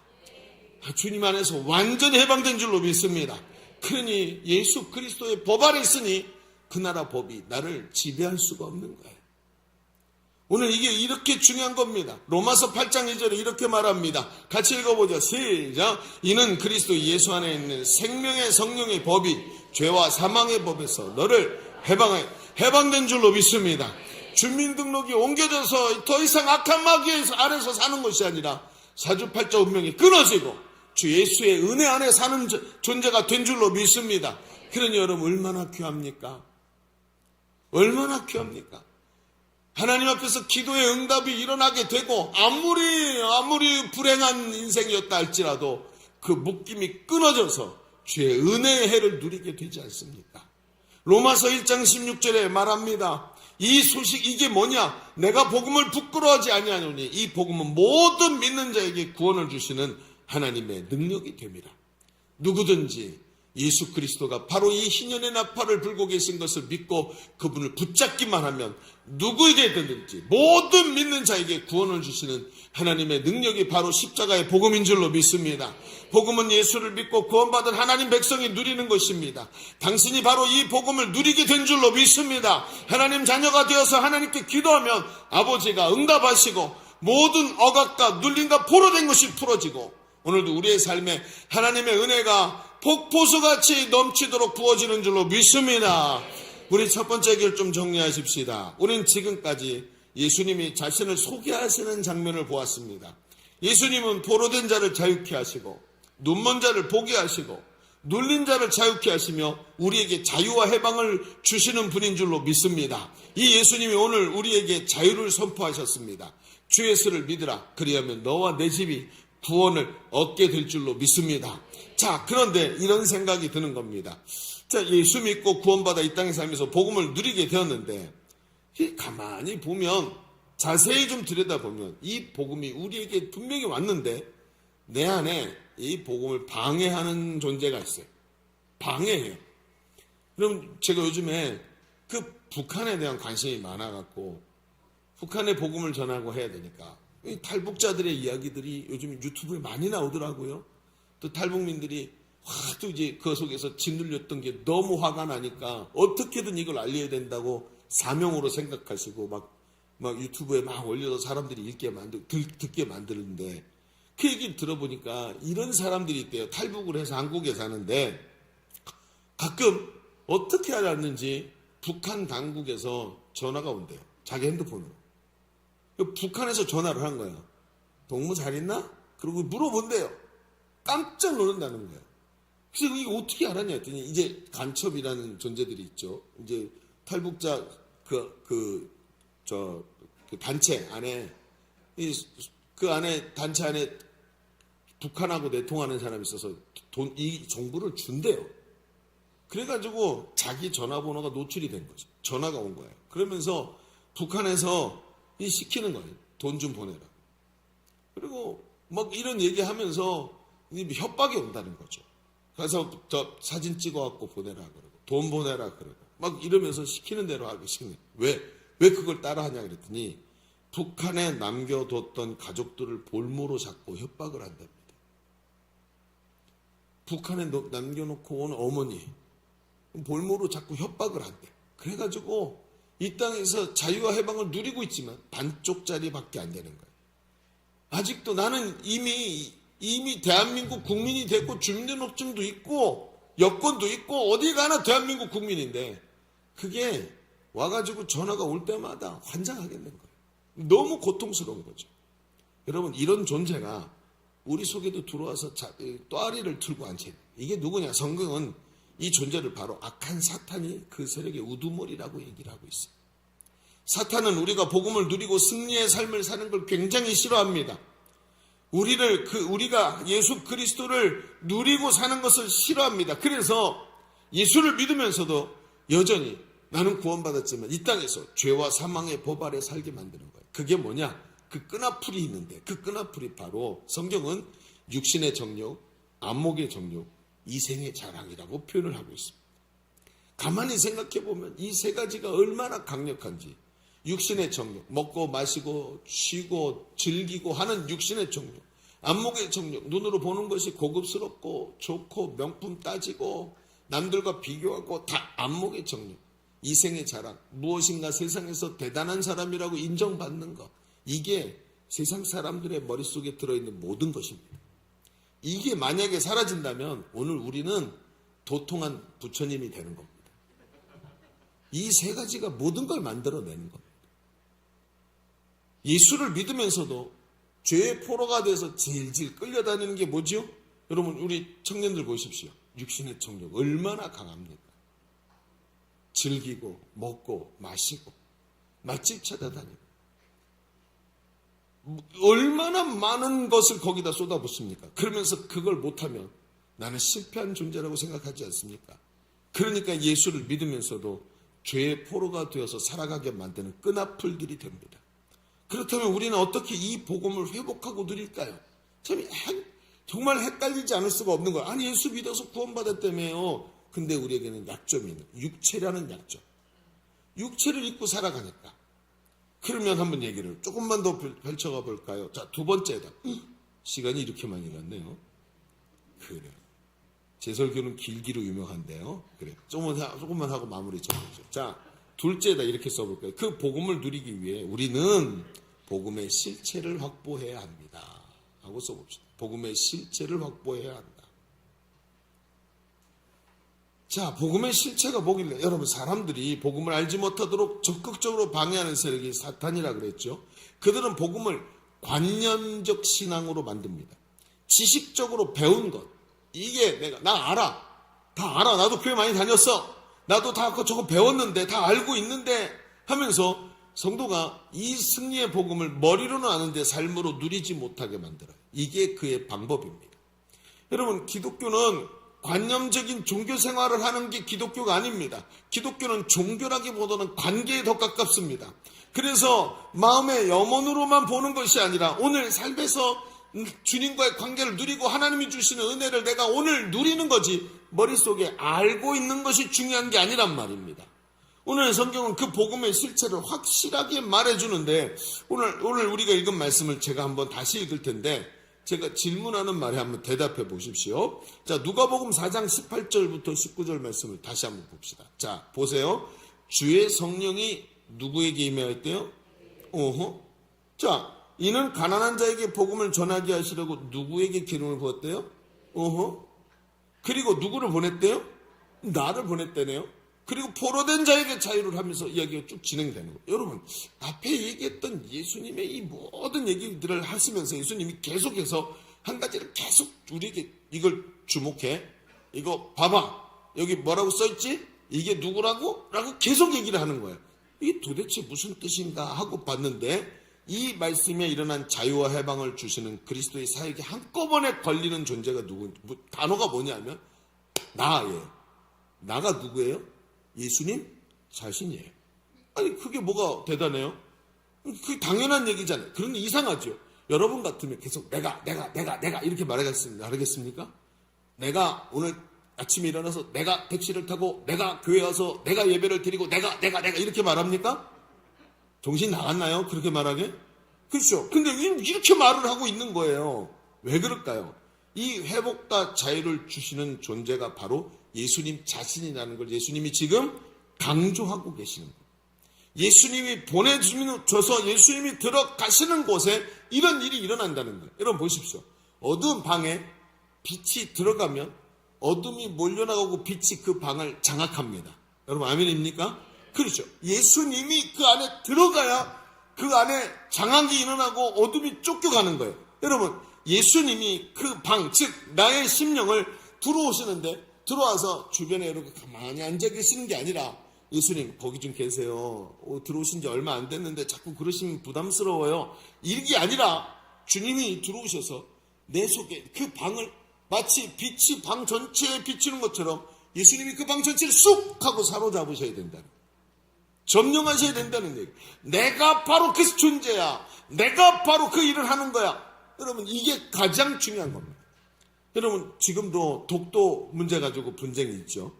주님 안에서 완전히 해방된 줄로 믿습니다. 그러니 예수 그리스도의 법 아래 있으니 그 나라 법이 나를 지배할 수가 없는 거예요. 오늘 이게 이렇게 중요한 겁니다. 로마서 8장 2절에 이렇게 말합니다. 같이 읽어보죠. 시작. 이는 그리스도 예수 안에 있는 생명의 성령의 법이 죄와 사망의 법에서 너를 해방된 줄로 믿습니다. 주민등록이 옮겨져서 더 이상 악한 마귀 아래서 사는 것이 아니라 사주팔자 운명이 끊어지고 주 예수의 은혜 안에 사는 존재가 된 줄로 믿습니다. 그러니 여러분 얼마나 귀합니까? 얼마나 귀합니까? 하나님 앞에서 기도의 응답이 일어나게 되고 아무리 불행한 인생이었다 할지라도 그 묶임이 끊어져서 주의 은혜의 해를 누리게 되지 않습니까? 로마서 1장 16절에 말합니다. 이 소식 이게 뭐냐? 내가 복음을 부끄러워하지 아니하노니 이 복음은 모든 믿는 자에게 구원을 주시는 하나님의 능력이 됩니다. 누구든지 예수 그리스도가 바로 이 희년의 나팔을 불고 계신 것을 믿고 그분을 붙잡기만 하면 누구에게든지 모든 믿는 자에게 구원을 주시는 하나님의 능력이 바로 십자가의 복음인 줄로 믿습니다. 복음은 예수를 믿고 구원받은 하나님 백성이 누리는 것입니다. 당신이 바로 이 복음을 누리게 된 줄로 믿습니다. 하나님 자녀가 되어서 하나님께 기도하면 아버지가 응답하시고 모든 억압과 눌림과 포로된 것이 풀어지고 오늘도 우리의 삶에 하나님의 은혜가 폭포수같이 넘치도록 부어지는 줄로 믿습니다. 우리 첫 번째 얘기를 좀 정리하십시다. 우리는 지금까지 예수님이 자신을 소개하시는 장면을 보았습니다. 예수님은 포로된 자를 자유케 하시고 눈먼 자를 보게 하시고 눌린 자를 자유케 하시며 우리에게 자유와 해방을 주시는 분인 줄로 믿습니다. 이 예수님이 오늘 우리에게 자유를 선포하셨습니다. 주 예수를 믿으라. 그리하면 너와 내 집이 구원을 얻게 될 줄로 믿습니다. 자, 그런데 이런 생각이 드는 겁니다. 자, 예수 믿고 구원받아 이 땅에 살면서 복음을 누리게 되었는데 가만히 보면 자세히 좀 들여다보면 이 복음이 우리에게 분명히 왔는데 내 안에 이 복음을 방해하는 존재가 있어요. 방해해요. 그럼 제가 요즘에 그 북한에 대한 관심이 많아갖고 북한의 복음을 전하고 해야 되니까 이 탈북자들의 이야기들이 요즘 유튜브에 많이 나오더라고요. 또 탈북민들이 하도 이제 그 속에서 짓눌렸던 게 너무 화가 나니까 어떻게든 이걸 알려야 된다고 사명으로 생각하시고 막 유튜브에 막 올려서 사람들이 듣게 만드는데 그 얘기를 들어보니까 이런 사람들이 있대요. 탈북을 해서 한국에 사는데 가끔 어떻게 알았는지 북한 당국에서 전화가 온대요. 자기 핸드폰으로. 북한에서 전화를 한 거야. 동무 잘 있나? 그러고 물어본대요. 깜짝 놀란다는 거야. 그래서 이거 어떻게 알았냐 했더니 이제 간첩이라는 존재들이 있죠. 이제 탈북자 그 단체 안에 그 안에 단체 안에 북한하고 내통하는 사람이 있어서 이 정보를 준대요. 그래가지고 자기 전화번호가 노출이 된 거죠. 전화가 온 거예요. 그러면서 북한에서 시키는 거예요. 돈 좀 보내라. 그리고 막 이런 얘기하면서 협박이 온다는 거죠. 그래서 저 사진 찍어갖고 보내라 그러고 돈 보내라 그러고 막 이러면서 시키는 대로 하기 시키는. 왜 그걸 따라하냐 그랬더니 북한에 남겨뒀던 가족들을 볼모로 잡고 협박을 한답니다. 북한에 남겨놓고 온 어머니 볼모로 자꾸 협박을 한대. 그래가지고 이 땅에서 자유와 해방을 누리고 있지만 반쪽짜리밖에 안 되는 거예요. 아직도 나는 이미 대한민국 국민이 됐고 주민등록증도 있고 여권도 있고 어디 가나 대한민국 국민인데 그게 와가지고 전화가 올 때마다 환장하겠는 거예요. 너무 고통스러운 거죠. 여러분 이런 존재가 우리 속에도 들어와서 또아리를 틀고 앉혀요. 이게 누구냐? 성경은 이 존재를 바로 악한 사탄이 그 세력의 우두머리라고 얘기를 하고 있어요. 사탄은 우리가 복음을 누리고 승리의 삶을 사는 걸 굉장히 싫어합니다. 우리가 예수 그리스도를 누리고 사는 것을 싫어합니다. 그래서 예수를 믿으면서도 여전히 나는 구원받았지만 이 땅에서 죄와 사망의 법 아래 살게 만드는 거예요. 그게 뭐냐? 그 끈앞풀이 있는데 그 끈앞풀이 바로 성경은 육신의 정욕, 안목의 정욕, 이생의 자랑이라고 표현을 하고 있습니다. 가만히 생각해 보면 이 세 가지가 얼마나 강력한지 육신의 정욕, 먹고 마시고 쉬고 즐기고 하는 육신의 정욕, 안목의 정욕, 눈으로 보는 것이 고급스럽고 좋고 명품 따지고 남들과 비교하고 다 안목의 정욕, 이생의 자랑, 무엇인가 세상에서 대단한 사람이라고 인정받는 것, 이게 세상 사람들의 머릿속에 들어있는 모든 것입니다. 이게 만약에 사라진다면 오늘 우리는 도통한 부처님이 되는 겁니다. 이 세 가지가 모든 걸 만들어내는 겁니다. 예수를 믿으면서도 죄의 포로가 돼서 질질 끌려다니는 게 뭐죠? 여러분 우리 청년들 보십시오. 육신의 정욕 얼마나 강합니까? 즐기고 먹고 마시고 맛집 찾아다니고 얼마나 많은 것을 거기다 쏟아붓습니까? 그러면서 그걸 못하면 나는 실패한 존재라고 생각하지 않습니까? 그러니까 예수를 믿으면서도 죄의 포로가 되어서 살아가게 만드는 끈앞풀들이 됩니다. 그렇다면 우리는 어떻게 이 복음을 회복하고 누릴까요? 참 정말 헷갈리지 않을 수가 없는 거예요. 아니 예수 믿어서 구원받았다며요. 근데 우리에게는 약점이 있는 육체라는 약점. 육체를 입고 살아가니까. 그러면 한번 얘기를 조금만 더 펼쳐가 볼까요? 자, 두 번째다. 시간이 이렇게 많이 갔네요. 그래요. 제 설교는 길기로 유명한데요. 그래. 조금만 하고 마무리 쳐보죠. 자, 둘째다 이렇게 써볼까요? 그 복음을 누리기 위해 우리는 복음의 실체를 확보해야 합니다. 하고 써봅시다. 복음의 실체를 확보해야 한다. 자, 복음의 실체가 뭐길래? 여러분, 사람들이 복음을 알지 못하도록 적극적으로 방해하는 세력이 사탄이라 그랬죠. 그들은 복음을 관념적 신앙으로 만듭니다. 지식적으로 배운 것. 이게 나 알아. 다 알아. 나도 교회 많이 다녔어. 나도 다 저거 배웠는데, 다 알고 있는데 하면서 성도가 이 승리의 복음을 머리로는 아는데 삶으로 누리지 못하게 만들어요. 이게 그의 방법입니다. 여러분, 기독교는 관념적인 종교 생활을 하는 게 기독교가 아닙니다. 기독교는 종교라기보다는 관계에 더 가깝습니다. 그래서 마음의 염원으로만 보는 것이 아니라 오늘 삶에서 주님과의 관계를 누리고 하나님이 주시는 은혜를 내가 오늘 누리는 거지 머릿속에 알고 있는 것이 중요한 게 아니란 말입니다. 오늘 성경은 그 복음의 실체를 확실하게 말해주는데 오늘 우리가 읽은 말씀을 제가 한번 다시 읽을 텐데 제가 질문하는 말에 한번 대답해 보십시오. 자, 누가복음 4장 18절부터 19절 말씀을 다시 한번 봅시다. 자, 보세요. 주의 성령이 누구에게 임하였대요? 자, 이는 가난한 자에게 복음을 전하게 하시려고 누구에게 기름을 부었대요? 그리고 누구를 보냈대요? 나를 보냈대네요. 그리고 포로된 자에게 자유를 하면서 이야기가 쭉 진행되는 거예요. 여러분, 앞에 얘기했던 예수님의 이 모든 얘기들을 하시면서 예수님이 계속해서 한 가지를 계속 우리에게 이걸 주목해. 이거 봐봐. 여기 뭐라고 써있지? 이게 누구라고? 라고 계속 얘기를 하는 거예요. 이게 도대체 무슨 뜻인가 하고 봤는데 이 말씀에 일어난 자유와 해방을 주시는 그리스도의 사역에 한꺼번에 걸리는 존재가 단어가 뭐냐면 나예요. 나가 누구예요? 예수님 자신이에요. 아니 그게 뭐가 대단해요? 그게 당연한 얘기잖아요. 그런데 이상하죠. 여러분 같으면 계속 내가 이렇게 말하겠습니까? 내가 오늘 아침에 일어나서 내가 택시를 타고 내가 교회 와서 내가 예배를 드리고 내가 이렇게 말합니까? 정신 나갔나요? 그렇게 말하게? 그렇죠. 근데 이렇게 말을 하고 있는 거예요. 왜 그럴까요? 이 회복과 자유를 주시는 존재가 바로 예수님 자신이라는 걸 예수님이 지금 강조하고 계시는 거예요. 예수님이 보내주셔서 예수님이 들어가시는 곳에 이런 일이 일어난다는 거예요. 여러분 보십시오. 어두운 방에 빛이 들어가면 어둠이 몰려나가고 빛이 그 방을 장악합니다. 여러분 아멘입니까? 그렇죠. 예수님이 그 안에 들어가야 그 안에 장악이 일어나고 어둠이 쫓겨가는 거예요. 여러분 예수님이 그 방, 즉 나의 심령을 들어오시는데 들어와서 주변에 이렇게 가만히 앉아 계시는 게 아니라 예수님 거기 좀 계세요. 들어오신 지 얼마 안 됐는데 자꾸 그러시면 부담스러워요. 이게 아니라 주님이 들어오셔서 내 속에 그 방을 마치 빛이 방 전체에 비추는 것처럼 예수님이 그 방 전체를 쑥 하고 사로잡으셔야 된다는 거예요. 점령하셔야 된다는 얘기예요. 내가 바로 그 존재야. 내가 바로 그 일을 하는 거야. 여러분 이게 가장 중요한 겁니다. 여러분 지금도 독도 문제 가지고 분쟁이 있죠.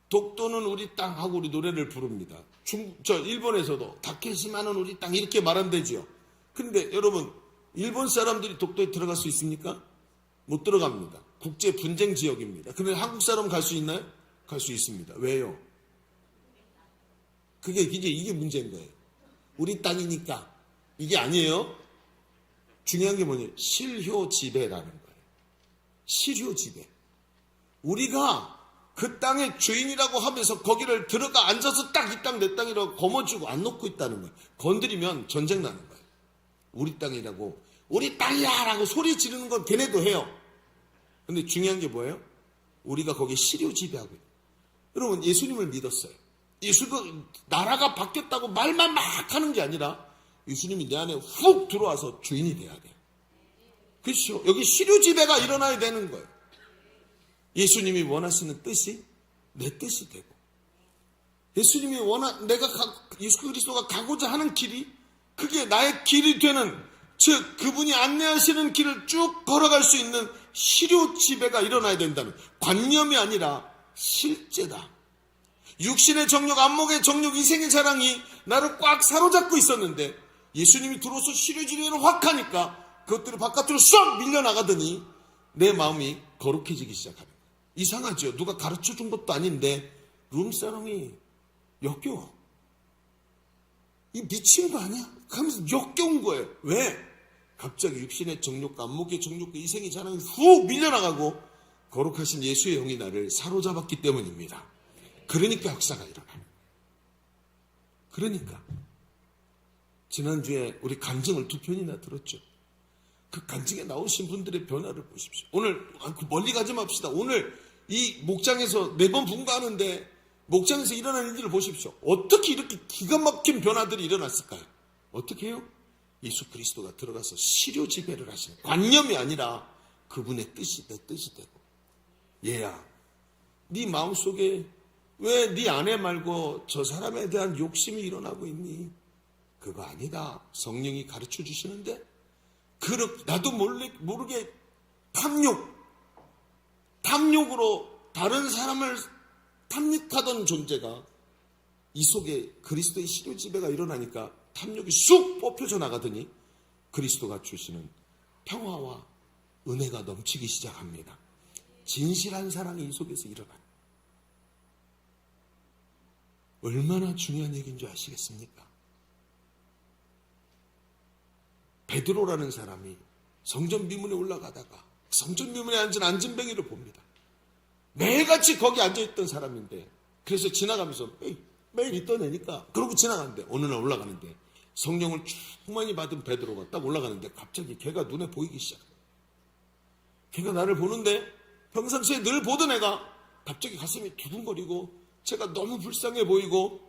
독도는 우리 땅하고 우리 노래를 부릅니다. 일본에서도 다케시마는 우리 땅 이렇게 말한대지요. 그런데 여러분 일본 사람들이 독도에 들어갈 수 있습니까? 못 들어갑니다. 국제 분쟁 지역입니다. 그런데 한국 사람 갈 수 있나요? 갈 수 있습니다. 왜요? 이게 문제인 거예요. 우리 땅이니까. 이게 아니에요. 중요한 게 뭐냐면 실효지배라는 거예요. 실효지배. 우리가 그 땅의 주인이라고 하면서 거기를 들어가 앉아서 딱 이 땅 내 땅이라고 거머쥐고 안 놓고 있다는 거예요. 건드리면 전쟁 나는 거예요. 우리 땅이라고 우리 땅이야 라고 소리 지르는 건 걔네도 해요. 근데 중요한 게 뭐예요? 우리가 거기에 실효지배하고 있어요. 여러분 예수님을 믿었어요. 예수가 나라가 바뀌었다고 말만 막 하는 게 아니라 예수님이 내 안에 훅 들어와서 주인이 돼야 돼요. 그렇죠? 여기 실효지배가 일어나야 되는 거예요. 예수님이 원하시는 뜻이 내 뜻이 되고 예수님이 예수 그리스도가 가고자 하는 길이 그게 나의 길이 되는 즉 그분이 안내하시는 길을 쭉 걸어갈 수 있는 실효지배가 일어나야 된다는 관념이 아니라 실제다. 육신의 정욕, 안목의 정욕, 이생의 자랑이 나를 꽉 사로잡고 있었는데 예수님이 들어서 실효지배를 확 하니까 그것들을 바깥으로 쏙 밀려나가더니 내 마음이 거룩해지기 시작합니다. 이상하죠? 누가 가르쳐준 것도 아닌데 룸사람이 역겨워. 이 미친 거 아니야? 하면서 역겨운 거예요. 왜? 갑자기 육신의 정욕과 안목의 정욕과 이생의 자랑이 훅 밀려나가고 거룩하신 예수의 영이 나를 사로잡았기 때문입니다. 그러니까 역사가 일어나요. 그러니까 지난주에 우리 간증을 2편이나 들었죠. 그 간증에 나오신 분들의 변화를 보십시오. 오늘 멀리 가지 맙시다. 오늘 이 목장에서 매번 분가하는데 목장에서 일어나는 일들을 보십시오. 어떻게 이렇게 기가 막힌 변화들이 일어났을까요? 어떻게 해요? 예수 그리스도가 들어가서 실효지배를 하시는 관념이 아니라 그분의 뜻이 내 뜻이 되고 얘야 네 마음속에 왜 네 아내 말고 저 사람에 대한 욕심이 일어나고 있니? 그거 아니다. 성령이 가르쳐 주시는데 나도 모르게 탐욕으로 다른 사람을 탐닉하던 존재가 이 속에 그리스도의 시료 지배가 일어나니까 탐욕이 쑥 뽑혀져 나가더니 그리스도가 주시는 평화와 은혜가 넘치기 시작합니다. 진실한 사랑이 이 속에서 일어나요. 얼마나 중요한 얘기인 줄 아시겠습니까? 베드로라는 사람이 성전 미문에 올라가다가 성전 미문에 앉은 안진뱅이를 봅니다. 매일같이 거기 앉아있던 사람인데 그래서 지나가면서 매일 있던 애니까 그러고 지나가는데 어느 날 올라가는데 성령을 충만히 받은 베드로가 딱 올라가는데 갑자기 걔가 눈에 보이기 시작해요. 걔가 나를 보는데 평상시에 늘 보던 애가 갑자기 가슴이 두근거리고 제가 너무 불쌍해 보이고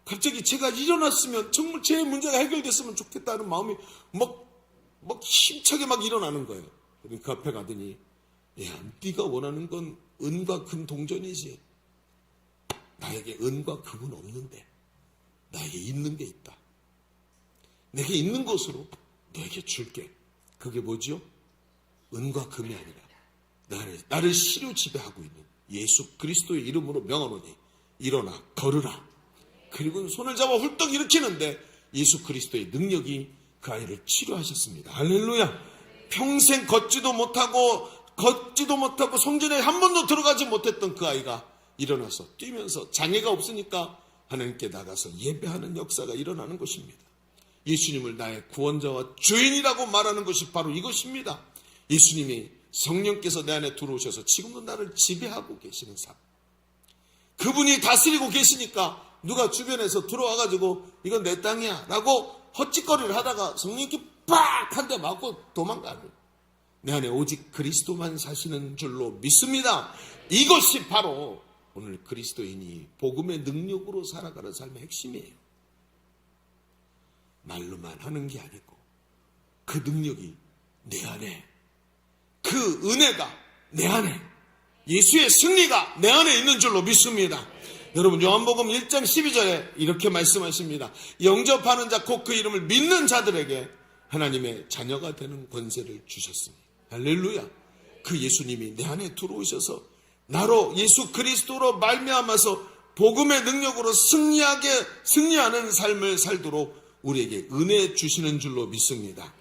갑자기 제가 일어났으면 정말 제 문제가 해결됐으면 좋겠다는 마음이 막 힘차게 막 일어나는 거예요. 그 앞에 가더니 야, 네가 원하는 건 은과 금 동전이지. 나에게 은과 금은 없는데 나에게 있는 게 있다. 내게 있는 것으로 너에게 줄게. 그게 뭐죠? 은과 금이 아니라 나를 시료 지배하고 있는 예수 그리스도의 이름으로 명하노니 일어나 걸으라. 그리고 손을 잡아 훌떡 일으키는데 예수 그리스도의 능력이 그 아이를 치료하셨습니다. 할렐루야. 평생 걷지도 못하고 성전에 한 번도 들어가지 못했던 그 아이가 일어나서 뛰면서 장애가 없으니까 하나님께 나가서 예배하는 역사가 일어나는 것입니다. 예수님을 나의 구원자와 주인이라고 말하는 것이 바로 이것입니다. 예수님이 성령께서 내 안에 들어오셔서 지금도 나를 지배하고 계시는 삶. 그분이 다스리고 계시니까 누가 주변에서 들어와가지고 이건 내 땅이야 라고 헛짓거리를 하다가 성령께 빡 한 대 맞고 도망가는 내 안에 오직 그리스도만 사시는 줄로 믿습니다. 이것이 바로 오늘 그리스도인이 복음의 능력으로 살아가는 삶의 핵심이에요. 말로만 하는 게 아니고 그 능력이 내 안에, 그 은혜가 내 안에, 예수의 승리가 내 안에 있는 줄로 믿습니다. 여러분 요한복음 1장 12절에 이렇게 말씀하십니다. 영접하는 자 곧 그 이름을 믿는 자들에게 하나님의 자녀가 되는 권세를 주셨습니다. 할렐루야. 그 예수님이 내 안에 들어오셔서 나로 예수 그리스도로 말미암아서 복음의 능력으로 승리하는 삶을 살도록 우리에게 은혜 주시는 줄로 믿습니다.